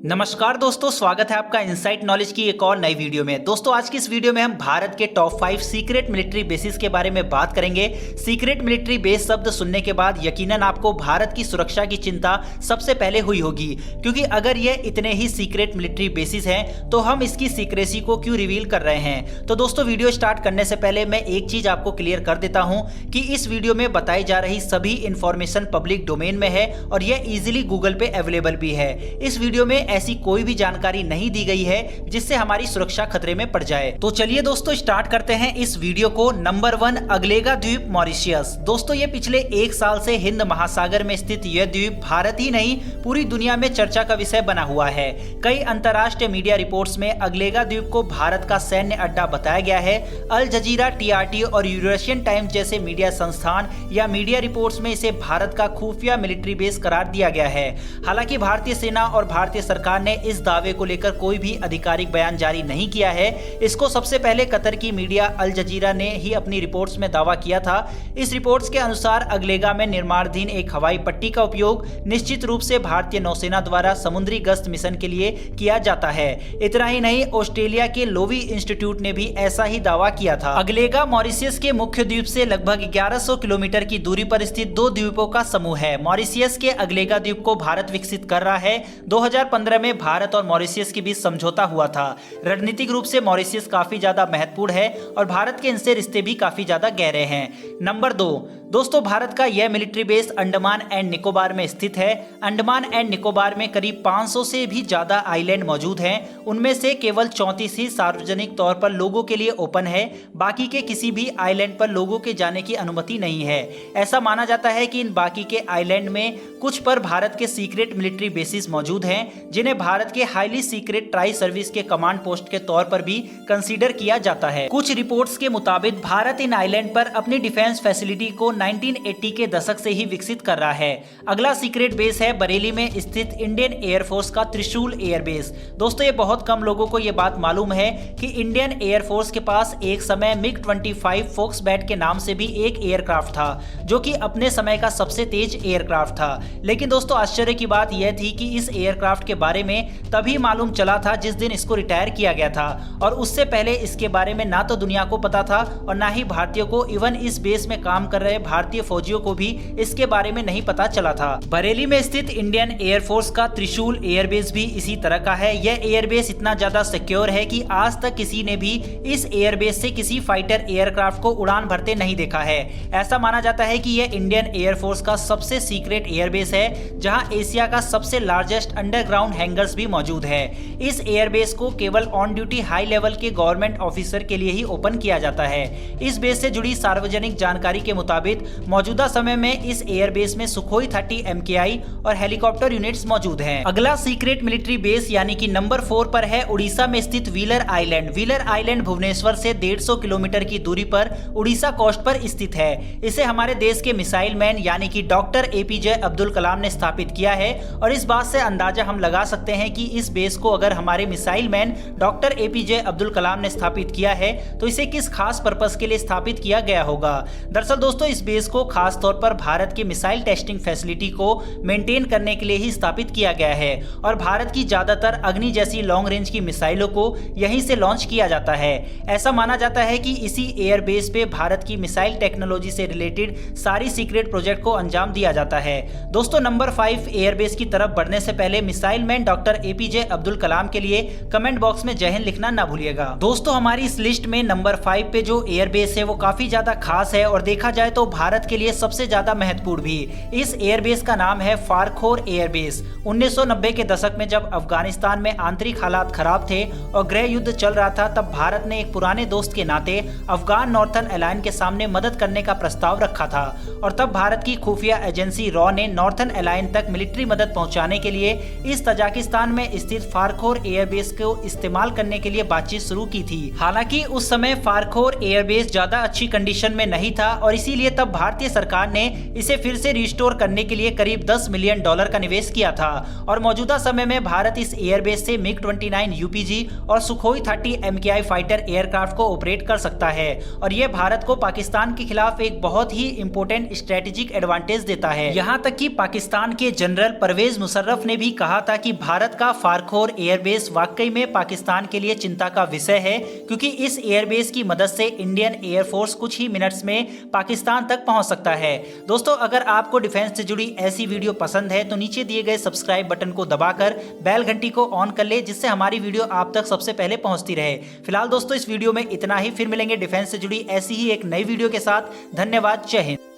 नमस्कार दोस्तों, स्वागत है आपका इनसाइट नॉलेज की एक और नई वीडियो में। दोस्तों आज की इस वीडियो में हम भारत के टॉप 5 सीक्रेट मिलिट्री बेसिस के बारे में बात करेंगे। सीक्रेट मिलिट्री बेस शब्द सुनने के बाद यकीनन आपको भारत की सुरक्षा की चिंता सबसे पहले हुई होगी, क्योंकि अगर ये इतने ही सीक्रेट मिलिट्री बेसिस हैं तो हम इसकी सीक्रेसी को क्यों रिवील कर रहे हैं। तो दोस्तों वीडियो स्टार्ट करने से पहले मैं एक चीज आपको क्लियर कर देता हूं कि इस वीडियो में बताई जा रही सभी इंफॉर्मेशन पब्लिक डोमेन में है और यह इजीली गूगल पे अवेलेबल भी है। इस वीडियो में ऐसी कोई भी जानकारी नहीं दी गई है जिससे हमारी सुरक्षा खतरे में पड़ जाए। तो चलिए दोस्तों स्टार्ट करते हैं इस वीडियो को। नंबर 1, अगलेगा द्वीप मॉरिशियस। दोस्तों ये पिछले एक साल से हिंद महासागर में स्थित यह द्वीप भारत ही नहीं पूरी दुनिया में चर्चा का विषय बना हुआ है। कई अंतरराष्ट्रीय मीडिया रिपोर्ट्स में अगलेगा द्वीप को भारत का सैन्य अड्डा बताया गया है। अल जजीरा, टीआरटी और यूरेशियन टाइम्स जैसे मीडिया संस्थान या मीडिया रिपोर्ट्स में इसे भारत का खुफिया मिलिट्री बेस करार दिया गया है। हालांकि भारतीय सेना और भारतीय सरकार ने इस दावे को लेकर कोई भी आधिकारिक बयान जारी नहीं किया है। इसको सबसे पहले कतर की मीडिया अल जजीरा ने ही अपनी रिपोर्ट्स में दावा किया था। इस रिपोर्ट्स के अनुसार अगलेगा में निर्माणाधीन एक हवाई पट्टी का उपयोग निश्चित रूप से भारतीय नौसेना द्वारा समुद्री गश्त मिशन के लिए किया जाता है। इतना ही नहीं, ऑस्ट्रेलिया के लोवी इंस्टीट्यूट ने भी ऐसा ही दावा किया था। अगलेगा मॉरिशियस के मुख्य द्वीप से लगभग 1100 किलोमीटर की दूरी पर स्थित 2 द्वीपों का समूह है। मॉरिशियस के अगलेगा द्वीप को भारत विकसित कर रहा है। 2015 में भारत और मॉरिशियस के बीच समझौता हुआ था। रणनीतिक रूप से मॉरिशियस काफी ज्यादा महत्वपूर्ण है और भारत के इनसे रिश्ते भी काफी ज्यादा गहरे हैं। नंबर 2, दोस्तों भारत का यह military base Andaman and Nicobar में स्थित है। अंडमान एंड निकोबार में करीब 500 से भी ज्यादा आइलैंड मौजूद हैं। उनमें से केवल 34 ही सार्वजनिक तौर पर लोगों के लिए ओपन है। बाकी के किसी भी आइलैंड पर लोगों के जाने की अनुमति नहीं है। ऐसा माना जाता है कि इन बाकी के आइलैंड में कुछ पर भारत के सीक्रेट मिलिट्री बेसिस मौजूद हैं, जिन्हें भारत के हाईली सीक्रेट ट्राई सर्विस के कमांड पोस्ट के तौर पर भी कंसीडर किया जाता है। कुछ रिपोर्ट्स के मुताबिक भारत इन आइलैंड पर अपनी डिफेंस फैसिलिटी को 1980 के दशक से ही विकसित कर रहा है। अगला सीक्रेट बेस है बरेली में स्थित इंडियन एयरफोर्स का त्रिशूल एयर बेस। दोस्तों ये बहुत कम लोगों को ये बात मालूम है कि इंडियन एयरफोर्स के पास एक समय MiG-25 फोक्सबैट के नाम से भी एक एयरक्राफ्ट था, जो कि अपने समय का सबसे तेज एयरक्राफ्ट था। लेकिन दोस्तों आश्चर्य की बात यह थी कि इस एयरक्राफ्ट के बारे में तभी मालूम चला था जिस दिन इसको रिटायर किया गया था, और उससे पहले इसके बारे में ना तो दुनिया को पता था और ना ही भारतीयों को। इवन इस बेस में काम कर रहे भारतीय फौजियों को भी इसके बारे में नहीं पता चला था। बरेली में स्थित इंडियन एयरफोर्स का त्रिशूल एयरबेस भी इसी तरह का है। यह एयरबेस इतना ज्यादा सिक्योर है कि आज तक किसी ने भी इस एयरबेस से किसी फाइटर एयरक्राफ्ट को उड़ान भरते नहीं देखा है। ऐसा माना जाता है कि यह इंडियन एयरफोर्स का सबसे सीक्रेट एयरबेस है, जहां एशिया का सबसे लार्जेस्ट अंडरग्राउंड हैंगर्स भी मौजूद है। इस एयरबेस को केवल ऑन ड्यूटी हाई लेवल के गवर्नमेंट ऑफिसर के लिए ही ओपन किया जाता है। इस बेस से जुड़ी सार्वजनिक जानकारी के मुताबिक मौजूदा समय में इस एयरबेस में सुखोई 30 MKI और हेलीकॉप्टर यूनिट्स मौजूद हैं। अगला सीक्रेट मिलिट्री बेस यानी कि नंबर 4 पर है उड़ीसा में स्थित Wheeler Island. Wheeler Island Bhubaneswar से 150 किलोमीटर की दूरी पर उड़ीसा कोस्ट पर स्थित है। इसे हमारे देश के मिसाइल मैन यानी कि डॉक्टर APJ अब्दुल कलाम ने स्थापित किया है, और इस बात से अंदाजा हम लगा सकते हैं कि इस बेस को अगर हमारे missile man doctor APJ Abdul Kalam ने स्थापित किया है तो इसे किस खास पर्पस के लिए स्थापित किया गया होगा। दरअसल दोस्तों इस बेस को खास तौर पर भारत की मिसाइल टेस्टिंग फैसिलिटी को मेंटेन करने के लिए ही स्थापित किया गया है, और भारत की ज्यादातर अग्नि जैसी लॉन्ग रेंज की मिसाइलों को यहीं से लॉन्च किया जाता है। ऐसा माना जाता है कि इसी एयर बेस पे भारत की मिसाइल टेक्नोलॉजी से रिलेटेड सारी सीक्रेट प्रोजेक्ट को अंजाम दिया जाता है। दोस्तों नंबर 5 एयरबेस की तरफ बढ़ने से पहले missile man doctor APJ Abdul Kalam के लिए कमेंट बॉक्स में जय हिंद लिखना ना भूलिएगा। दोस्तों हमारी इस लिस्ट में नंबर 5 पे जो एयरबेस है वो काफी ज्यादा खास है, और देखा जाए तो भारत के लिए सबसे ज्यादा महत्वपूर्ण भी। इस एयरबेस का नाम है फारखोर एयरबेस। 1990 के दशक में जब अफगानिस्तान में आंतरिक हालात खराब थे और गृह युद्ध चल रहा था, तब भारत ने एक पुराने दोस्त के नाते अफगान नॉर्थर्न अलायंस के सामने मदद करने का प्रस्ताव रखा था, और तब भारत की खुफिया एजेंसी रॉ ने नॉर्थर्न अलायंस तक मिलिट्री मदद पहुंचाने के लिए इस तजाकिस्तान में स्थित फारखोर एयरबेस को इस्तेमाल करने के लिए बातचीत शुरू की थी। हालांकि उस समय फारखोर एयरबेस ज्यादा अच्छी कंडीशन में नहीं था, और इसीलिए तब तब भारतीय सरकार ने इसे फिर से रिस्टोर करने के लिए करीब $10 मिलियन का निवेश किया था और मौजूदा समय में भारत इस एयरबेस से MiG-29 यूपीजी और सुखोई 30 MKI फाइटर एयरक्राफ्ट को ऑपरेट कर सकता है और यह भारत को पाकिस्तान के खिलाफ एक बहुत ही इंपॉर्टेंट स्ट्रेटेजिक एडवांटेज देता है। यहां तक कि पाकिस्तान के जनरल परवेज मुशर्रफ ने भी कहा था कि भारत का फारखोर एयरबेस वाकई में पाकिस्तान के लिए चिंता का विषय है, क्योंकि इस एयरबेस की मदद से इंडियन एयरफोर्स कुछ ही मिनट्स में पाकिस्तान तक पहुंच सकता है। दोस्तों, अगर आपको डिफेंस से जुड़ी ऐसी वीडियो पसंद है तो नीचे दिए गए सब्सक्राइब बटन को दबाकर बेल घंटी को ऑन कर ले, जिससे हमारी वीडियो आप तक सबसे पहले पहुंचती रहे। फिलहाल दोस्तों, इस वीडियो में इतना ही। फिर मिलेंगे डिफेंस से जुड़ी ऐसी ही एक नई वीडियो के साथ। धन्यवाद। जय हिंद।